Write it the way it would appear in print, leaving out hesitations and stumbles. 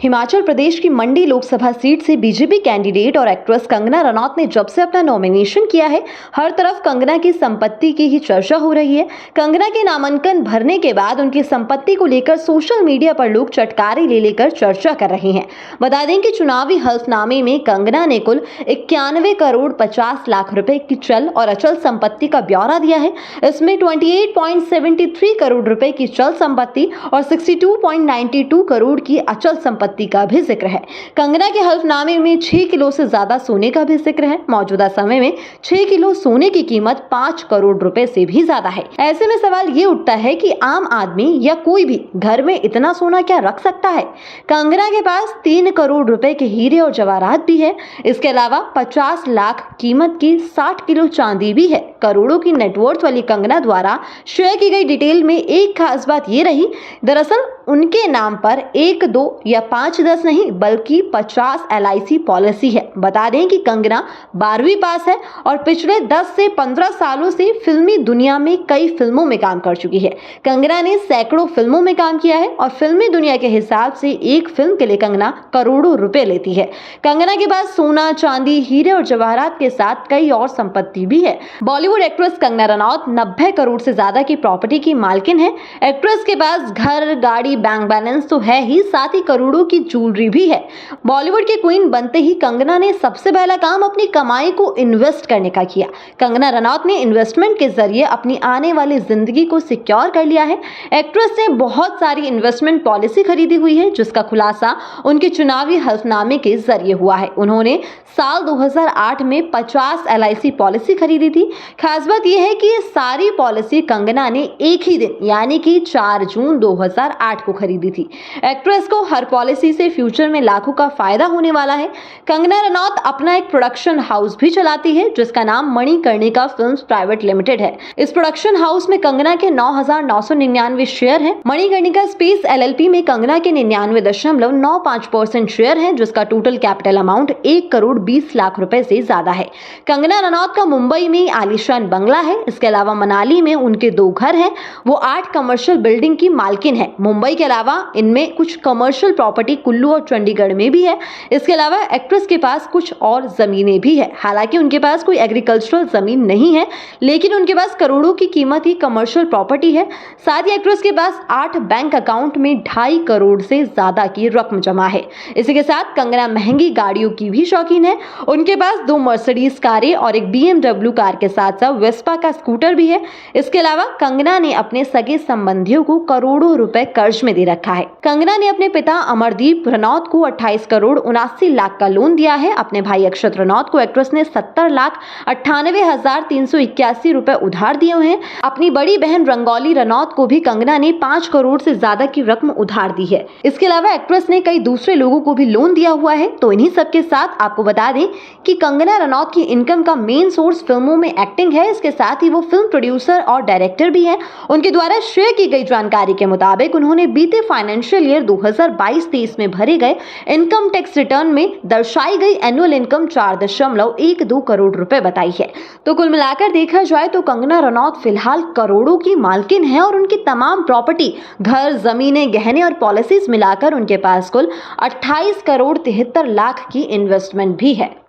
हिमाचल प्रदेश की मंडी लोकसभा सीट से BJP candidate और एक्ट्रेस कंगना रनौत ने जब से अपना नॉमिनेशन किया है, हर तरफ कंगना की संपत्ति की ही चर्चा हो रही है। कंगना के नामांकन भरने के बाद उनकी संपत्ति को लेकर सोशल मीडिया पर लोग चटकारे ले लेकर चर्चा कर रहे हैं। बता दें कि चुनावी हल्फनामे में कंगना ने कुल 91 करोड़ 50 लाख रुपए की चल और अचल संपत्ति का ब्यौरा दिया है। इसमें 28.73 करोड़ रुपए की चल संपत्ति और 62.92 करोड़ की अचल संपत्ति का भी जिक्र है। कंगना के हल्फनामे में 6 किलो से ज्यादा सोने का भी जिक्र है। मौजूदा समय में 6 किलो सोने की कीमत 5 करोड़ रुपए से भी ज्यादा है। ऐसे में सवाल ये उठता है कि आम आदमी या कोई भी घर में इतना सोना क्या रख सकता है? कंगना के पास 3 करोड़ रुपए के हीरे और जवाहरात भी है। इसके अलावा 50 लाख कीमत की 60 किलो चांदी भी है। करोड़ों की नेटवर्थ वाली कंगना द्वारा शेयर की गई डिटेल में एक खास बात ये रही, दरअसल उनके नाम पर 1, 2 या 5, 10 नहीं बल्कि 50 LIC पॉलिसी है। बता दें कि कंगना 12वीं पास है और पिछले 10 से 15 सालों से फिल्मी दुनिया में कई फिल्मों में काम कर चुकी है। कंगना ने सैकड़ों फिल्मों में काम किया है और फिल्मी दुनिया के हिसाब से एक फिल्म के लिए कंगना करोड़ों रुपए लेती है। कंगना के पास सोना, चांदी, हीरे और जवाहरात के साथ कई और संपत्ति भी है। बॉलीवुड एक्ट्रेस कंगना रनौत 90 करोड़ से ज्यादा की प्रॉपर्टी की मालकिन है। एक्ट्रेस के पास घर, गाड़ी, बैंक बैलेंस तो है ही, साथ ही करोड़ों की ज्वेलरी भी है। बॉलीवुड की क्वीन बनते ही कंगना ने सबसे पहला काम अपनी कमाई को इन्वेस्ट करने का किया। कंगना रनौत ने इन्वेस्टमेंट के जरिए अपनी आने वाली जिंदगी को सिक्योर कर लिया है। एक्ट्रेस ने बहुत सारी इन्वेस्टमेंट पॉलिसी खरीदी हुई है, जिसका खुलासा उनके चुनावी हल्फनामे के जरिए हुआ है। उन्होंने साल 2008 में 50 LIC पॉलिसी खरीदी थी। खास बात यह है कि ये सारी पॉलिसी कंगना ने एक ही दिन यानी कि 4 जून 2008 को खरीदी थी। एक्ट्रेस को हर पॉलिसी से फ्यूचर में लाखों का फायदा होने वाला है। कंगना रनौत अपना एक प्रोडक्शन हाउस भी चलाती है, जिसका नाम मणिकर्णिका फिल्म्स प्राइवेट लिमिटेड है। इस प्रोडक्शन हाउस में कंगना के 9,999 शेयर हैं। मणिकर्णिका स्पेस LLP में कंगना के 99.95% शेयर हैं, जिसका total capital amount 1 crore 20 lakh रुपए से ज्यादा है। कंगना रनौत का मुंबई में आलीशान बंगला है। इसके अलावा मनाली में उनके 2 घर हैं। वो 8 कमर्शियल बिल्डिंग की मालकिन है। मुंबई के अलावा इनमें कुछ कमर्शियल प्रॉपर्टी कुल्लू और चंडीगढ़ में भी है। इसके अलावा एक्ट्रेस के पास कुछ और जमीनें भी है। हालांकि उनके पास कोई एग्रीकल्चरल जमीन नहीं है, लेकिन उनके पास करोड़ों की कीमत की कमर्शियल प्रॉपर्टी है। साथ ही एक्ट्रेस के पास 8 बैंक अकाउंट में 2.5 करोड़ से ज्यादा की रकम जमा है। इसी के साथ कंगना महंगी गाड़ियों की भी शौकीन है। उनके पास 2 मर्सिडीज कारें और एक BMW कार के साथ साथ वेस्पा का स्कूटर भी है। इसके अलावा कंगना ने अपने सगे संबंधियों को करोड़ों रुपए कर्ज में दे रखा है। कंगना ने अपने पिता अमरदीप रनौत को 28 करोड़ 79 लाख का लोन दिया है। अपने भाई अक्षत रनौत को एक्ट्रेस ने 70,98,381 रुपए उधार दिए हैं। अपनी बड़ी बहन रंगौली रनौत को भी कंगना ने 5 करोड़ से ज्यादा की रकम उधार दी है। इसके अलावा एक्ट्रेस ने कई दूसरे लोगों को भी लोन दिया हुआ है। तो इन्हीं सब के साथ आपको बता दें कि कंगना रनौत की इनकम का मेन सोर्स फिल्मों में एक्टिंग है। इसके साथ ही वो फिल्म प्रोड्यूसर और डायरेक्टर भी हैं। उनके द्वारा शेयर की गई जानकारी के मुताबिक उन्होंने बीते फाइनेंशियल ईयर 2022-23 में भरे गए इनकम टैक्स रिटर्न में दर्शाई गई एनुअल इनकम 4.12 करोड़ रुपए बताई है। तो कुल मिलाकर देखा जाए तो कंगना रनौत फिलहाल करोड़ों की मालकिन है और उनकी तमाम प्रॉपर्टी, घर, जमीनें, गहने और पॉलिसीज मिलाकर उनके पास कुल 28 करोड़ 73 लाख की इन्वेस्टमेंट भी है।